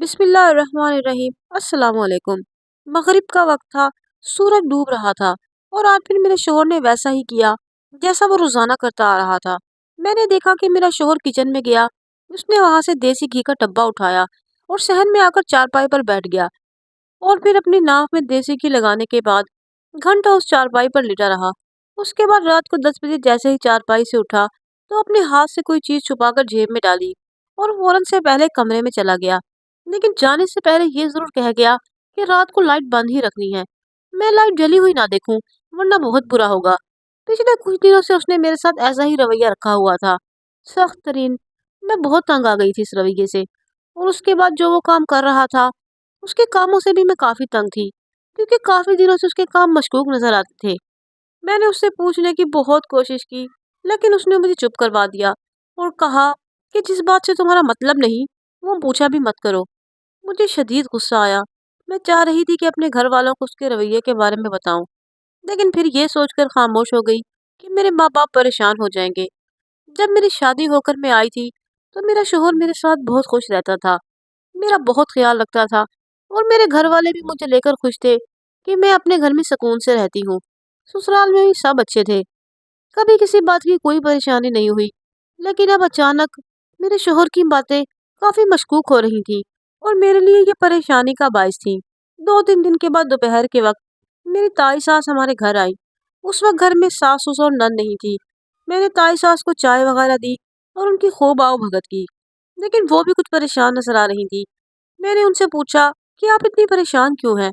بسم اللہ الرحمن الرحیم۔ السلام علیکم۔ مغرب کا وقت تھا، سورج ڈوب رہا تھا اور آج پھر میرے شوہر نے ویسا ہی کیا جیسا وہ روزانہ کرتا آ رہا تھا۔ میں نے دیکھا کہ میرا شوہر کچن میں گیا، اس نے وہاں سے دیسی گھی کا ڈبہ اٹھایا اور صحن میں آ کر چارپائی پر بیٹھ گیا اور پھر اپنی ناک میں دیسی گھی لگانے کے بعد گھنٹہ اس چارپائی پر لیٹا رہا۔ اس کے بعد رات کو 10 بجے جیسے ہی چارپائی سے اٹھا تو اپنے ہاتھ سے کوئی چیز چھپا کر جیب میں ڈالی اور فوراً سے پہلے کمرے میں چلا گیا، لیکن جانے سے پہلے یہ ضرور کہہ گیا کہ رات کو لائٹ بند ہی رکھنی ہے، میں لائٹ جلی ہوئی نہ دیکھوں ورنہ بہت برا ہوگا۔ پچھلے کچھ دنوں سے اس نے میرے ساتھ ایسا ہی رویہ رکھا ہوا تھا، سخت ترین۔ میں بہت تنگ آ گئی تھی اس رویے سے، اور اس کے بعد جو وہ کام کر رہا تھا اس کے کاموں سے بھی میں کافی تنگ تھی، کیونکہ کافی دنوں سے اس کے کام مشکوک نظر آتے تھے۔ میں نے اس سے پوچھنے کی بہت کوشش کی، لیکن اس نے مجھے چپ کروا دیا اور کہا کہ جس بات سے تمہارا مطلب نہیں وہ پوچھا بھی مت کرو۔ مجھے شدید غصہ آیا۔ میں چاہ رہی تھی کہ اپنے گھر والوں کو اس کے رویے کے بارے میں بتاؤں، لیکن پھر یہ سوچ کر خاموش ہو گئی کہ میرے ماں باپ پریشان ہو جائیں گے۔ جب میری شادی ہو کر میں آئی تھی تو میرا شوہر میرے ساتھ بہت خوش رہتا تھا، میرا بہت خیال رکھتا تھا، اور میرے گھر والے بھی مجھے لے کر خوش تھے کہ میں اپنے گھر میں سکون سے رہتی ہوں۔ سسرال میں بھی سب اچھے تھے، کبھی کسی بات کی کوئی پریشانی نہیں ہوئی، لیکن اب اچانک میرے شوہر کی باتیں کافی مشکوک ہو رہی تھیں اور میرے لیے یہ پریشانی کا باعث تھی۔ 2 3 دن کے بعد دوپہر کے وقت میری تائی ساس ہمارے گھر آئی۔ اس وقت گھر میں ساس سسر اور نند نہیں تھی۔ میں نے تائی ساس کو چائے وغیرہ دی اور ان کی خوب آؤ بھگت کی، لیکن وہ بھی کچھ پریشان نظر آ رہی تھی۔ میں نے ان سے پوچھا کہ آپ اتنی پریشان کیوں ہیں،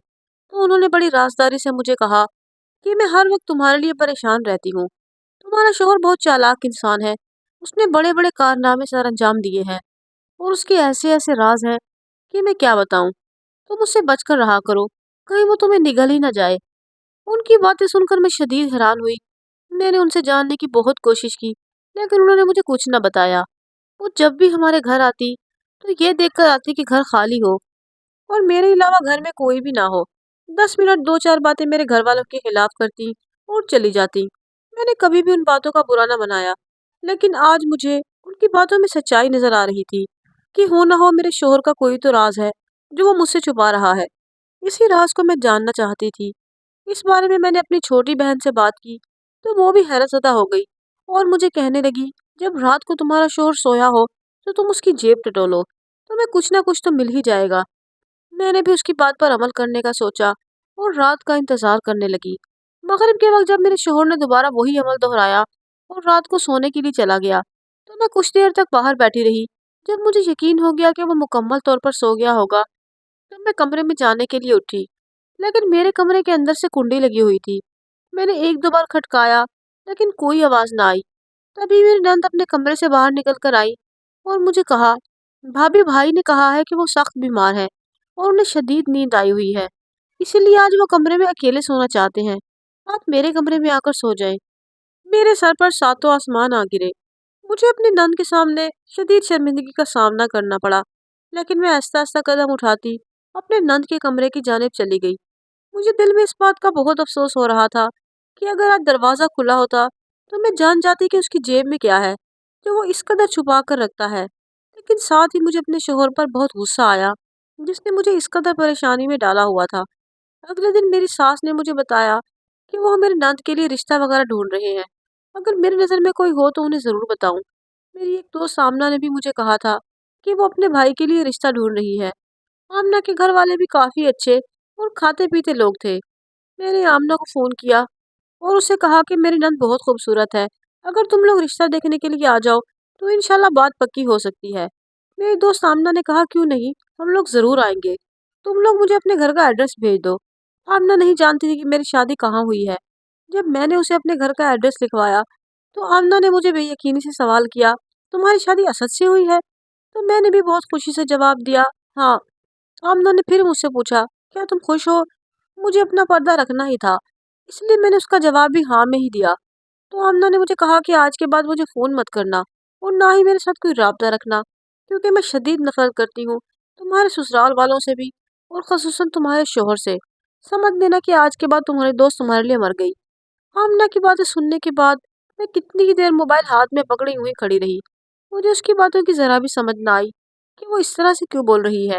تو انہوں نے بڑی رازداری سے مجھے کہا کہ میں ہر وقت تمہارے لیے پریشان رہتی ہوں، تمہارا شوہر بہت چالاک انسان ہے، اس نے بڑے بڑے کارنامے سر انجام دیے ہیں اور اس کے ایسے ایسے راز ہیں کہ میں کیا بتاؤں، تم اس سے بچ کر رہا کرو، کہیں وہ تمہیں نگل ہی نہ جائے۔ ان کی باتیں سن کر میں شدید حیران ہوئی۔ میں نے ان سے جاننے کی بہت کوشش کی، لیکن انہوں نے مجھے کچھ نہ بتایا۔ وہ جب بھی ہمارے گھر آتی تو یہ دیکھ کر آتی کہ گھر خالی ہو اور میرے علاوہ گھر میں کوئی بھی نہ ہو۔ 10 منٹ 2 4 باتیں میرے گھر والوں کے خلاف کرتی اور چلی جاتی۔ میں نے کبھی بھی ان باتوں کا برا نہ بنایا، لیکن آج مجھے ان کی باتوں میں سچائی نظر آ رہی تھی کہ ہو نہ ہو میرے شوہر کا کوئی تو راز ہے جو وہ مجھ سے چھپا رہا ہے۔ اسی راز کو میں جاننا چاہتی تھی۔ اس بارے میں نے اپنی چھوٹی بہن سے بات کی تو وہ بھی حیرت زدہ ہو گئی اور مجھے کہنے لگی جب رات کو تمہارا شوہر سویا ہو تو تم اس کی جیب ٹٹولو، تمہیں کچھ نہ کچھ تو مل ہی جائے گا۔ میں نے بھی اس کی بات پر عمل کرنے کا سوچا اور رات کا انتظار کرنے لگی۔ مغرب کے وقت جب میرے شوہر نے دوبارہ وہی عمل دہرایا اور رات کو سونے کے لیے چلا گیا تو میں کچھ دیر تک باہر بیٹھی رہی۔ جب مجھے یقین ہو گیا کہ وہ مکمل طور پر سو گیا ہوگا تب میں کمرے میں جانے کے لیے اٹھی، لیکن میرے کمرے کے اندر سے کنڈی لگی ہوئی تھی۔ میں نے 1 2 بار کھٹکایا لیکن کوئی آواز نہ آئی۔ تبھی میری نند اپنے کمرے سے باہر نکل کر آئی اور مجھے کہا بھابھی بھائی نے کہا ہے کہ وہ سخت بیمار ہے اور انہیں شدید نیند آئی ہوئی ہے، اسی لیے آج وہ کمرے میں اکیلے سونا چاہتے ہیں، آپ میرے کمرے میں آ کر سو جائیں۔ میرے سر پر ساتوں آسمان آ گرے۔ مجھے اپنی نند کے سامنے شدید شرمندگی کا سامنا کرنا پڑا، لیکن میں آہستہ آہستہ قدم اٹھاتی اپنے نند کے کمرے کی جانب چلی گئی۔ مجھے دل میں اس بات کا بہت افسوس ہو رہا تھا کہ اگر آج دروازہ کھلا ہوتا تو میں جان جاتی کہ اس کی جیب میں کیا ہے جو وہ اس قدر چھپا کر رکھتا ہے، لیکن ساتھ ہی مجھے اپنے شوہر پر بہت غصہ آیا جس نے مجھے اس قدر پریشانی میں ڈالا ہوا تھا۔ اگلے دن میری ساس نے مجھے بتایا کہ وہ میرے نند کے لیے رشتہ وغیرہ ڈھونڈ رہے ہیں، اگر میری نظر میں کوئی ہو تو انہیں ضرور بتاؤں۔ میری ایک دوست آمنہ نے بھی مجھے کہا تھا کہ وہ اپنے بھائی کے لیے رشتہ ڈھونڈ رہی ہے۔ آمنہ کے گھر والے بھی کافی اچھے اور کھاتے پیتے لوگ تھے۔ میں نے آمنہ کو فون کیا اور اسے کہا کہ میری نند بہت خوبصورت ہے، اگر تم لوگ رشتہ دیکھنے کے لیے آ جاؤ تو انشاءاللہ بات پکی ہو سکتی ہے۔ میری دوست آمنہ نے کہا کیوں نہیں، ہم لوگ ضرور آئیں گے، تم لوگ مجھے اپنے گھر کا ایڈریس بھیج دو۔ آمنہ نہیں جانتی تھی کہ میری شادی کہاں ہوئی ہے۔ جب میں نے اسے اپنے گھر کا ایڈریس لکھوایا تو آمنہ نے مجھے بے یقینی سے سوال کیا تمہاری شادی اسد سے ہوئی ہے؟ تو میں نے بھی بہت خوشی سے جواب دیا ہاں۔ آمنہ نے پھر مجھ سے پوچھا کیا تم خوش ہو؟ مجھے اپنا پردہ رکھنا ہی تھا، اس لیے میں نے اس کا جواب بھی ہاں میں ہی دیا۔ تو آمنہ نے مجھے کہا کہ آج کے بعد مجھے فون مت کرنا اور نہ ہی میرے ساتھ کوئی رابطہ رکھنا، کیونکہ میں شدید نفرت کرتی ہوں تمہارے سسرال والوں سے بھی اور خصوصاً تمہارے شوہر سے۔ سمجھ لینا کہ آج کے بعد تمہاری دوست تمہارے لیے مر گئی۔ آمنہ کی باتیں سننے کے بعد میں کتنی ہی دیر موبائل ہاتھ میں پکڑی ہوئی کھڑی رہی۔ مجھے اس کی باتوں کی ذرا بھی سمجھ نہ آئی کہ وہ اس طرح سے کیوں بول رہی ہے۔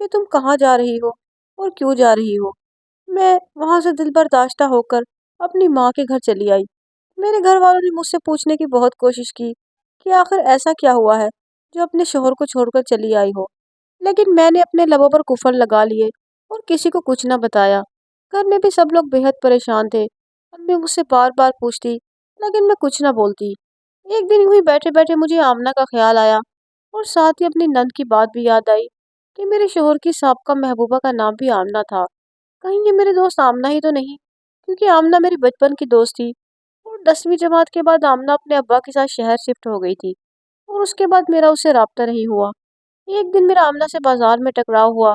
کہ تم کہاں جا رہی ہو اور کیوں جا رہی ہو۔ میں وہاں سے دل برداشتہ ہو کر اپنی ماں کے گھر چلی آئی۔ میرے گھر والوں نے مجھ سے پوچھنے کی بہت کوشش کی کہ آخر ایسا کیا ہوا ہے جو اپنے شوہر کو چھوڑ کر چلی آئی ہو، لیکن میں نے اپنے لبوں پر کفن لگا لیے اور کسی کو کچھ نہ بتایا۔ گھر میں بھی سب لوگ بےحد پریشان تھے۔ امی مجھ سے بار بار پوچھتی لیکن میں کچھ نہ بولتی۔ ایک دن یوں ہی بیٹھے بیٹھے مجھے آمنہ کا خیال آیا اور ساتھ ہی اپنی نند کی بات بھی یاد آئی کہ میرے شوہر کی سابقہ محبوبہ کا نام بھی آمنہ تھا۔ کہیں یہ میری دوست آمنہ ہی تو نہیں، کیونکہ آمنہ میری بچپن کی دوست تھی اور 10ویں جماعت کے بعد آمنہ اپنے ابا کے ساتھ شہر شفٹ ہو گئی تھی اور اس کے بعد میرا اس سے رابطہ نہیں ہوا۔ ایک دن میرا آمنہ سے بازار میں ٹکراؤ ہوا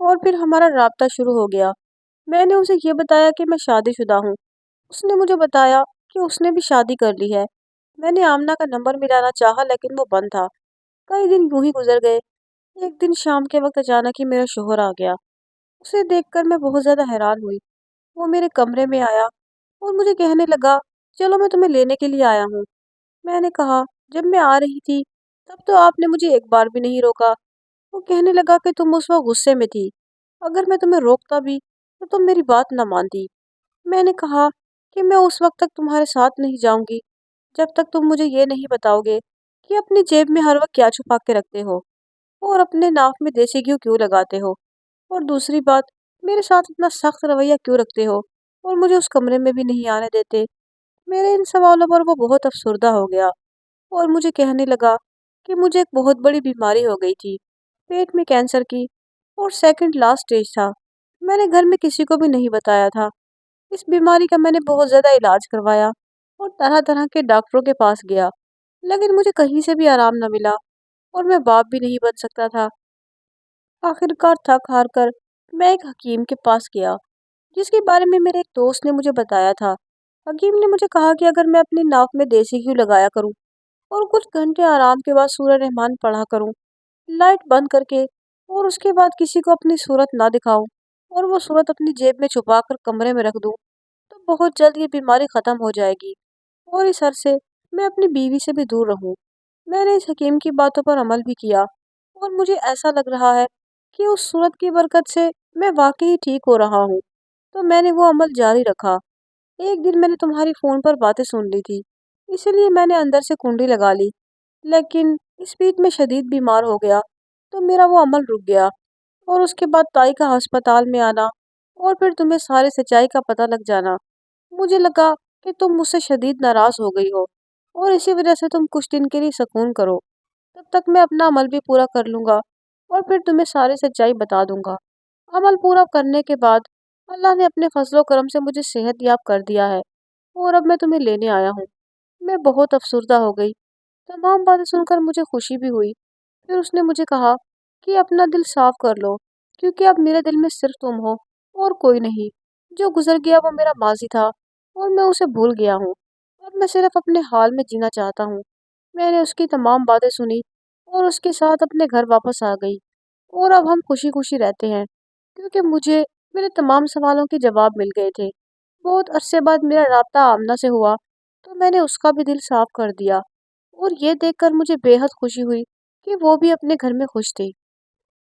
اور پھر ہمارا رابطہ شروع ہو گیا۔ میں نے اسے یہ بتایا کہ میں شادی شدہ ہوں۔ اس نے مجھے بتایا کہ اس نے بھی شادی کر لی ہے۔ میں نے آمنہ کا نمبر ملانا چاہا لیکن وہ بند تھا۔ کئی دن یوں ہی گزر گئے۔ ایک دن شام کے وقت اچانک ہی میرا شوہر آ گیا۔ اسے دیکھ کر میں بہت زیادہ حیران ہوئی۔ وہ میرے کمرے میں آیا اور مجھے کہنے لگا چلو میں تمہیں لینے کے لیے آیا ہوں۔ میں نے کہا جب میں آ رہی تھی تب تو آپ نے مجھے ایک بار بھی نہیں روکا۔ وہ کہنے لگا کہ تم اس وقت غصے میں تھی، اگر میں تمہیں روکتا بھی تو تم میری بات نہ مانتی۔ میں نے کہا کہ میں اس وقت تک تمہارے ساتھ نہیں جاؤں گی جب تک تم مجھے یہ نہیں بتاؤ گے کہ اپنی جیب میں ہر وقت کیا چھپا کے رکھتے ہو اور اپنے ناک میں دیسی گھی کیوں لگاتے ہو، اور دوسری بات میرے ساتھ اتنا سخت رویہ کیوں رکھتے ہو اور مجھے اس کمرے میں بھی نہیں آنے دیتے۔ میرے ان سوالوں پر وہ بہت افسردہ ہو گیا اور مجھے کہنے لگا کہ مجھے ایک بہت بڑی بیماری ہو گئی تھی، پیٹ میں کینسر کی، اور سیکنڈ لاسٹ سٹیج تھا۔ میں نے گھر میں کسی کو بھی نہیں بتایا تھا۔ اس بیماری کا میں نے بہت زیادہ علاج کروایا اور طرح طرح کے ڈاکٹروں کے پاس گیا، لیکن مجھے کہیں سے بھی آرام نہ ملا اور میں باپ بھی نہیں بن سکتا تھا۔ آخر کار تھک ہار کر میں ایک حکیم کے پاس گیا جس کے بارے میں میرے ایک دوست نے مجھے بتایا تھا۔ حکیم نے مجھے کہا کہ اگر میں اپنی ناک میں دیسی گھی لگایا کروں اور کچھ گھنٹے آرام کے بعد سورہ رحمان پڑھا کروں، لائٹ بند کر کے، اور اس کے بعد کسی کو اپنی صورت نہ دکھاؤں اور وہ صورت اپنی جیب میں چھپا کر کمرے میں رکھ دوں، تو بہت جلد یہ بیماری ختم ہو جائے گی اور اس عرصے میں اپنی بیوی سے بھی دور رہوں۔ میں نے اس حکیم کی باتوں پر عمل بھی کیا اور مجھے ایسا لگ رہا ہے کہ اس صورت کی برکت سے میں واقعی ٹھیک ہو رہا ہوں، تو میں نے وہ عمل جاری رکھا۔ ایک دن میں نے تمہاری فون پر باتیں سن لی تھی، اسی لیے میں نے اندر سے کنڈی لگا لی، لیکن اس بیچ میں شدید بیمار ہو گیا تو میرا وہ عمل رک گیا، اور اس کے بعد تائی کا ہسپتال میں آنا اور پھر تمہیں ساری سچائی کا پتہ لگ جانا۔ مجھے لگا کہ تم مجھ سے شدید ناراض ہو گئی ہو اور اسی وجہ سے تم کچھ دن کے لیے سکون کرو، تب تک میں اپنا عمل بھی پورا کر لوں گا اور پھر تمہیں ساری سچائی بتا دوں گا۔ عمل پورا کرنے کے بعد اللہ نے اپنے فضل و کرم سے مجھے صحت یاب کر دیا ہے اور اب میں تمہیں لینے آیا ہوں۔ میں بہت افسردہ ہو گئی۔ تمام باتیں سن کر مجھے خوشی بھی ہوئی۔ پھر اس نے مجھے کہا کہ اپنا دل صاف کر لو، کیونکہ اب میرے دل میں صرف تم ہو اور کوئی نہیں۔ جو گزر گیا وہ میرا ماضی تھا اور میں اسے بھول گیا ہوں۔ اب میں صرف اپنے حال میں جینا چاہتا ہوں۔ میں نے اس کی تمام باتیں سنی اور اس کے ساتھ اپنے گھر واپس آ گئی، اور اب ہم خوشی خوشی رہتے ہیں کیونکہ مجھے میرے تمام سوالوں کے جواب مل گئے تھے۔ بہت عرصے بعد میرا رابطہ آمنہ سے ہوا تو میں نے اس کا بھی دل صاف کر دیا، اور یہ دیکھ کر مجھے بے حد خوشی ہوئی کہ وہ بھی اپنے گھر میں خوش تھی۔